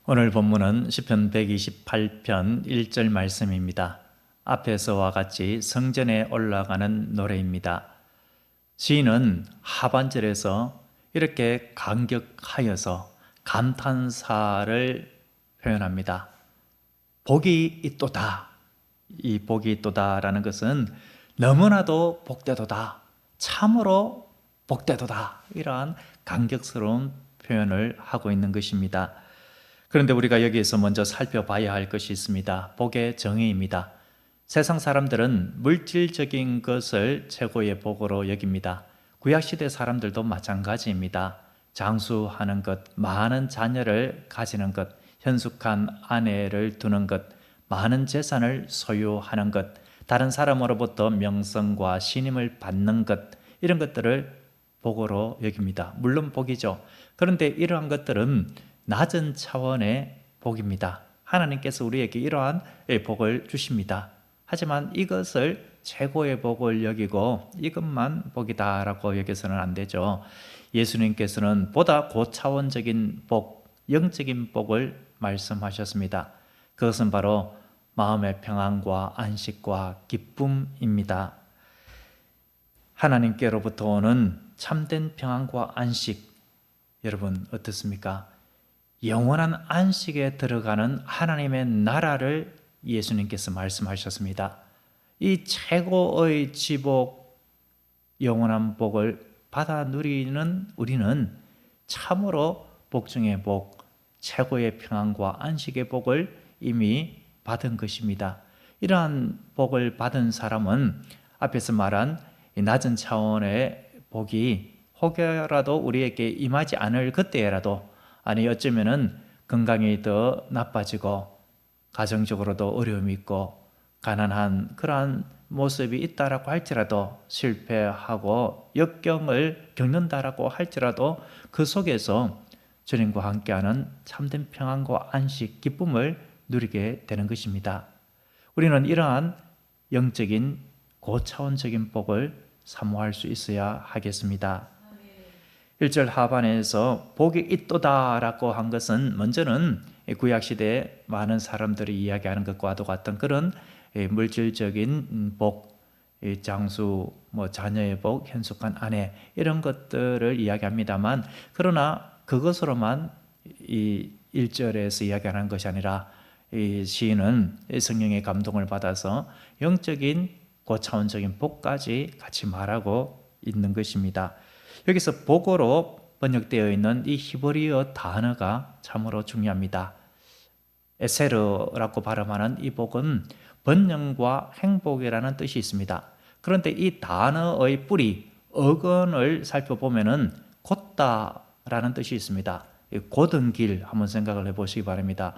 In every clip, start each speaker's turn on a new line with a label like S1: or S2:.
S1: 오늘 본문은 시편 128편 1절 말씀입니다. 앞에서와 같이 성전에 올라가는 노래입니다. 시인은 하반절에서 이렇게 감격하여서 감탄사를 표현합니다. 복이 있도다. 이 복이 있도다라는 것은 너무나도 복되도다. 참으로 복되도다. 이러한 감격스러운 표현을 하고 있는 것입니다. 그런데 우리가 여기에서 먼저 살펴봐야 할 것이 있습니다. 복의 정의입니다. 세상 사람들은 물질적인 것을 최고의 복으로 여깁니다. 구약시대 사람들도 마찬가지입니다. 장수하는 것, 많은 자녀를 가지는 것, 현숙한 아내를 두는 것, 많은 재산을 소유하는 것, 다른 사람으로부터 명성과 신임을 받는 것, 이런 것들을 복으로 여깁니다. 물론 복이죠. 그런데 이러한 것들은 낮은 차원의 복입니다. 하나님께서 우리에게 이러한 복을 주십니다. 하지만 이것을 최고의 복을 여기고 이것만 복이다라고 여겨서는 안 되죠. 예수님께서는 보다 고차원적인 복, 영적인 복을 말씀하셨습니다. 그것은 바로 마음의 평안과 안식과 기쁨입니다. 하나님께로부터 오는 참된 평안과 안식, 여러분 어떻습니까? 영원한 안식에 들어가는 하나님의 나라를 예수님께서 말씀하셨습니다. 이 최고의 지복, 영원한 복을 받아 누리는 우리는 참으로 복 중의 복, 최고의 평안과 안식의 복을 이미 받은 것입니다. 이러한 복을 받은 사람은 앞에서 말한 낮은 차원의 복이 혹여라도 우리에게 임하지 않을 그때라도, 아니 어쩌면은 건강이 더 나빠지고 가정적으로도 어려움이 있고 가난한 그러한 모습이 있다라고 할지라도, 실패하고 역경을 겪는다라고 할지라도 그 속에서 주님과 함께하는 참된 평안과 안식, 기쁨을 누리게 되는 것입니다. 우리는 이러한 영적인 고차원적인 복을 사모할 수 있어야 하겠습니다. 1절 하반에서 복이 있도다라고 한 것은 먼저는 구약시대에 많은 사람들이 이야기하는 것과도 같은 그런 물질적인 복, 장수, 자녀의 복, 현숙한 아내, 이런 것들을 이야기합니다만, 그러나 그것으로만 이 1절에서 이야기하는 것이 아니라 이 시인은 성령의 감동을 받아서 영적인 고차원적인 복까지 같이 말하고 있는 것입니다. 여기서 복으로 번역되어 있는 이 히브리어 단어가 참으로 중요합니다. 에세르라고 발음하는 이 복은 번영과 행복이라는 뜻이 있습니다. 그런데 이 단어의 뿌리, 어근을 살펴보면은 곧다라는 뜻이 있습니다. 곧은 길 한번 생각을 해보시기 바랍니다.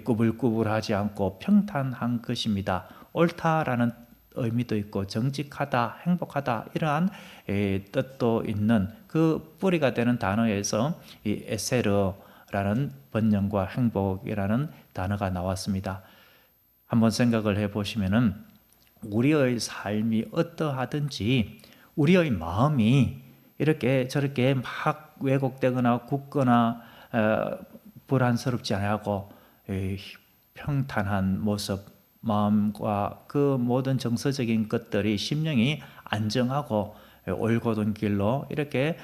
S1: 꾸불꾸불하지 않고 평탄한 것입니다. 옳다라는 의미도 있고 정직하다, 행복하다, 이러한 뜻도 있는 그 뿌리가 되는 단어에서 이 에세르라는 번영과 행복이라는 단어가 나왔습니다. 한번 생각을 해보시면은 우리의 삶이 어떠하든지 우리의 마음이 이렇게 저렇게 막 왜곡되거나 굳거나 불안스럽지 않고 평탄한 모습, 마음과 그 모든 정서적인 것들이, 심령이 안정하고 올곧은 길로 이렇게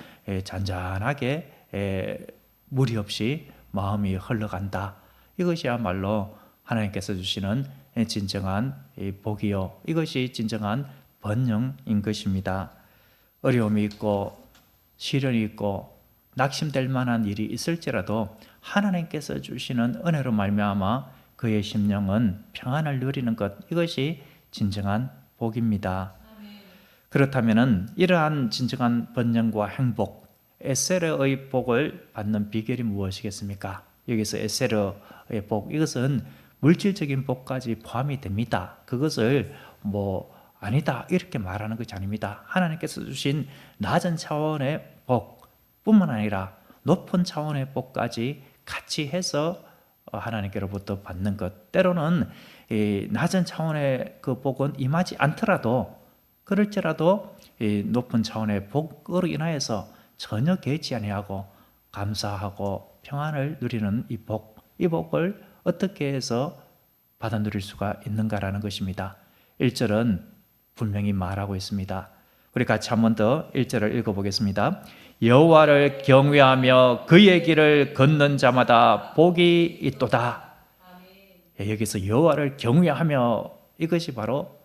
S1: 잔잔하게 무리 없이 마음이 흘러간다. 이것이야말로 하나님께서 주시는 진정한 복이요, 이것이 진정한 번영인 것입니다. 어려움이 있고 시련이 있고 낙심될 만한 일이 있을지라도 하나님께서 주시는 은혜로 말미암아 그의 심령은 평안을 누리는 것, 이것이 진정한 복입니다. 그렇다면 이러한 진정한 번영과 행복, 에세르의 복을 받는 비결이 무엇이겠습니까? 여기서 에세르의 복, 이것은 물질적인 복까지 포함이 됩니다. 그것을 아니다 이렇게 말하는 것이 아닙니다. 하나님께서 주신 낮은 차원의 복뿐만 아니라 높은 차원의 복까지 같이 해서 하나님께로부터 받는 것, 때로는 낮은 차원의 그 복은 임하지 않더라도, 그럴지라도 높은 차원의 복으로 인하여서 전혀 개의치 아니하고 감사하고 평안을 누리는 이 복, 이 복을 어떻게 해서 받아 누릴 수가 있는가라는 것입니다. 1절은 분명히 말하고 있습니다. 우리 같이 한 번 더 1절을 읽어보겠습니다. 여호와를 경외하며 그의 길을 걷는 자마다 복이 있도다. 여기서 여호와를 경외하며, 이것이 바로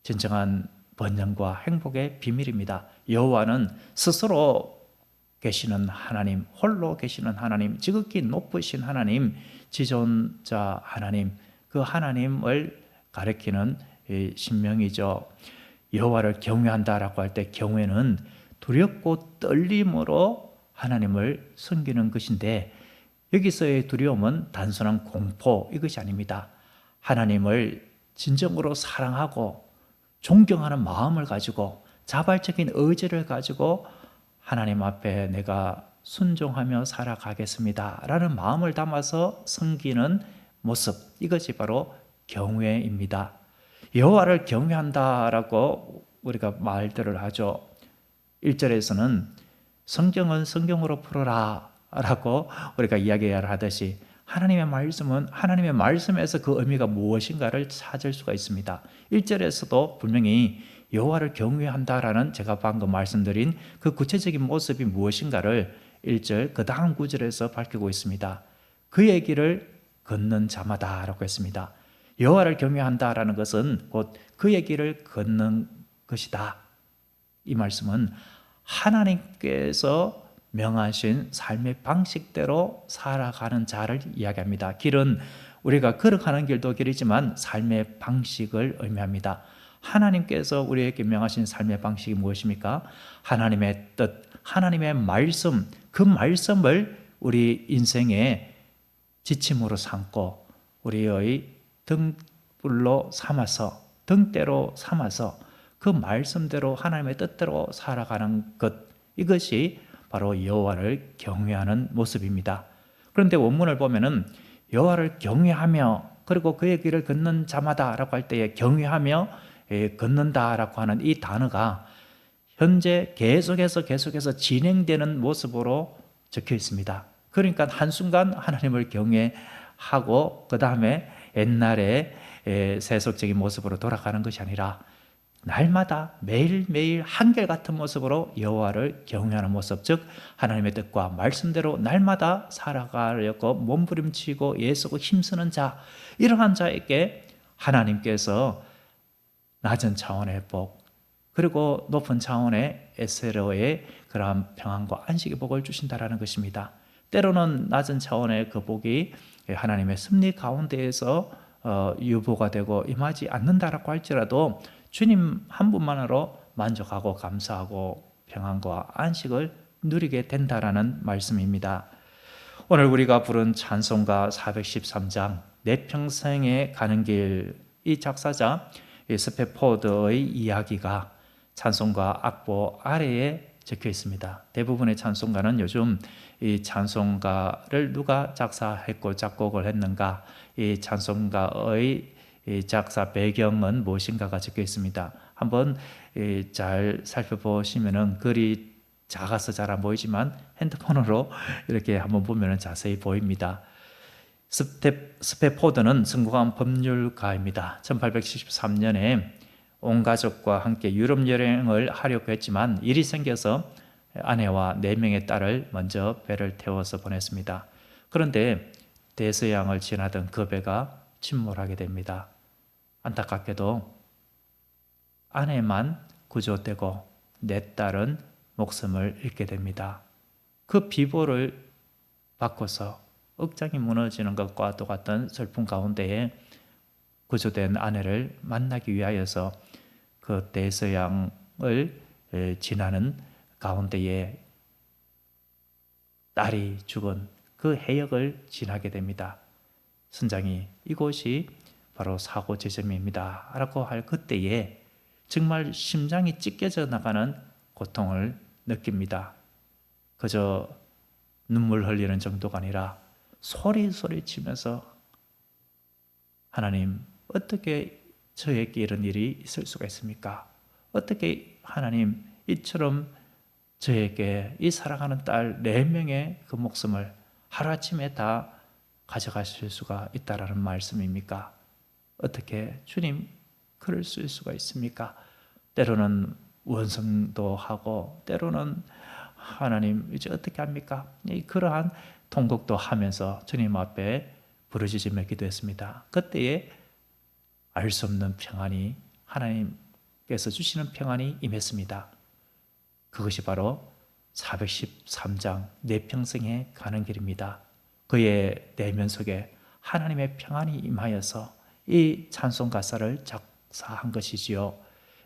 S1: 진정한 번영과 행복의 비밀입니다. 여호와는 스스로 계시는 하나님, 홀로 계시는 하나님, 지극히 높으신 하나님, 지존자 하나님, 그 하나님을 가리키는 신명이죠. 여호와를 경외한다라고 할 때 경외는 두렵고 떨림으로 하나님을 섬기는 것인데, 여기서의 두려움은 단순한 공포, 이것이 아닙니다. 하나님을 진정으로 사랑하고 존경하는 마음을 가지고 자발적인 의지를 가지고 하나님 앞에 내가 순종하며 살아가겠습니다 라는 마음을 담아서 섬기는 모습, 이것이 바로 경외입니다. 여호와를 경외한다라고 우리가 말들을 하죠. 1절에서는 성경은 성경으로 풀어라 라고 우리가 이야기를 하듯이 하나님의 말씀은 하나님의 말씀에서 그 의미가 무엇인가를 찾을 수가 있습니다. 1절에서도 분명히 여호와를 경외한다라는, 제가 방금 말씀드린 그 구체적인 모습이 무엇인가를 1절 그 다음 구절에서 밝히고 있습니다. 그의 길을 걷는 자마다 라고 했습니다. 여호와를 경외한다라는 것은 곧 그의 길을 걷는 것이다. 이 말씀은 하나님께서 명하신 삶의 방식대로 살아가는 자를 이야기합니다. 길은 우리가 걸어가는 길도 길이지만 삶의 방식을 의미합니다. 하나님께서 우리에게 명하신 삶의 방식이 무엇입니까? 하나님의 뜻, 하나님의 말씀, 그 말씀을 우리 인생의 지침으로 삼고 우리의 등불로 삼아서, 등대로 삼아서 그 말씀대로 하나님의 뜻대로 살아가는 것, 이것이 바로 여호와를 경외하는 모습입니다. 그런데 원문을 보면은 여호와를 경외하며 그리고 그의 길을 걷는 자마다라고 할 때에 경외하며 걷는다라고 하는 이 단어가 현재 계속해서 진행되는 모습으로 적혀 있습니다. 그러니까 한순간 하나님을 경외하고 그 다음에 옛날의 세속적인 모습으로 돌아가는 것이 아니라 날마다 매일매일 한결같은 모습으로 여호와를 경외하는 모습, 즉 하나님의 뜻과 말씀대로 날마다 살아가려고 몸부림치고 애쓰고 힘쓰는 자, 이러한 자에게 하나님께서 낮은 차원의 복, 그리고 높은 차원의 에세로의 그러한 평안과 안식의 복을 주신다라는 것입니다. 때로는 낮은 차원의 그 복이 하나님의 섭리 가운데에서 유보가 되고 임하지 않는다라고 할지라도 주님 한 분만으로 만족하고 감사하고 평안과 안식을 누리게 된다라는 말씀입니다. 오늘 우리가 부른 찬송가 413장 내 평생에 가는 길, 이 작사자 스페포드의 이야기가 찬송가 악보 아래에 적혀 있습니다. 대부분의 찬송가는 요즘 이 찬송가를 누가 작사했고 작곡을 했는가, 이 찬송가의 작사 배경은 무엇인가가 적혀 있습니다. 한번 잘 살펴보시면은 글이 작아서 잘 안 보이지만 핸드폰으로 이렇게 한번 보면은 자세히 보입니다. 스페포드는 성공한 법률가입니다. 1873년에 온 가족과 함께 유럽 여행을 하려고 했지만 일이 생겨서 아내와 4명의 딸을 먼저 배를 태워서 보냈습니다. 그런데 대서양을 지나던 그 배가 침몰하게 됩니다. 안타깝게도 아내만 구조되고 4딸은 목숨을 잃게 됩니다. 그 비보를 바꿔서 억장이 무너지는 것과 똑같은 슬픔 가운데에 구조된 아내를 만나기 위하여서 그 대서양을 지나는 가운데에 딸이 죽은 그 해역을 지나게 됩니다. 선장이 이곳이 바로 사고 지점입니다 라고 할 그때에 정말 심장이 찢겨져 나가는 고통을 느낍니다. 그저 눈물 흘리는 정도가 아니라 소리 치면서 하나님, 어떻게 저에게 이런 일이 있을 수가 있습니까? 어떻게 하나님 이처럼 저에게 이 사랑하는 딸 4명의 그 목숨을 하루아침에 다 가져가실 수가 있다라는 말씀입니까? 어떻게 주님 그럴 수 있을 수가 있습니까? 때로는 원성도 하고 때로는 하나님 이제 어떻게 합니까? 그러한 통곡도 하면서 주님 앞에 부르짖으며 기도했습니다. 그때에 알 수 없는 평안이 하나님께서 주시는 평안이 임했습니다. 그것이 바로 413장 내 평생에 가는 길입니다. 그의 내면 속에 하나님의 평안이 임하여서 이 찬송 가사를 작사한 것이지요.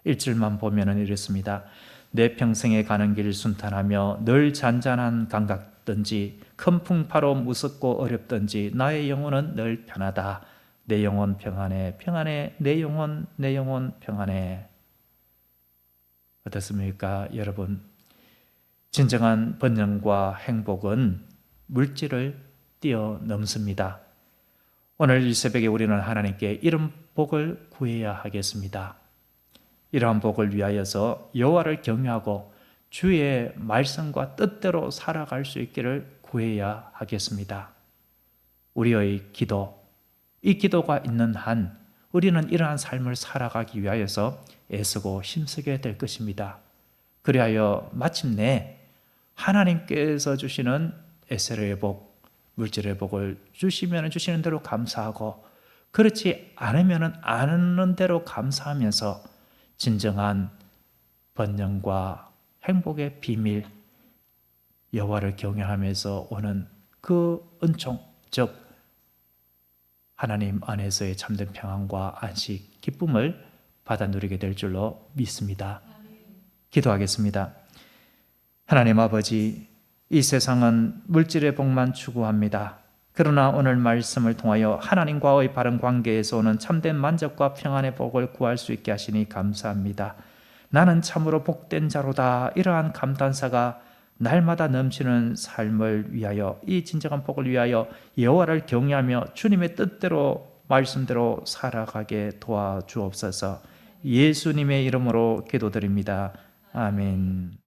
S1: 1절만 보면은 이렇습니다. 내 평생에 가는 길 순탄하며 늘 잔잔한 감각든지 큰 풍파로 무섭고 어렵든지 나의 영혼은 늘 편하다. 내 영혼 평안해 평안해 내 영혼 평안해. 어떻습니까 여러분? 진정한 번영과 행복은 물질을 뛰어넘습니다. 오늘 이 새벽에 우리는 하나님께 이런 복을 구해야 하겠습니다. 이러한 복을 위하여서 여호와를 경외하고 주의 말씀과 뜻대로 살아갈 수 있기를 구해야 하겠습니다. 우리의 기도, 이 기도가 있는 한 우리는 이러한 삶을 살아가기 위하여서 애쓰고 힘쓰게 될 것입니다. 그리하여 마침내 하나님께서 주시는 에세르의 복, 물질의 복을 주시면 주시는 대로 감사하고 그렇지 않으면 않는 대로 감사하면서 진정한 번영과 행복의 비밀, 여호와를 경외하면서 오는 그 은총, 즉 하나님 안에서의 참된 평안과 안식, 기쁨을 받아 누리게 될 줄로 믿습니다. 기도하겠습니다. 하나님 아버지, 이 세상은 물질의 복만 추구합니다. 그러나 오늘 말씀을 통하여 하나님과의 바른 관계에서 오는 참된 만족과 평안의 복을 구할 수 있게 하시니 감사합니다. 나는 참으로 복된 자로다. 이러한 감탄사가 날마다 넘치는 삶을 위하여, 이 진정한 복을 위하여 여호와를 경외하며 주님의 뜻대로 말씀대로 살아가게 도와주옵소서. 예수님의 이름으로 기도드립니다. 아멘.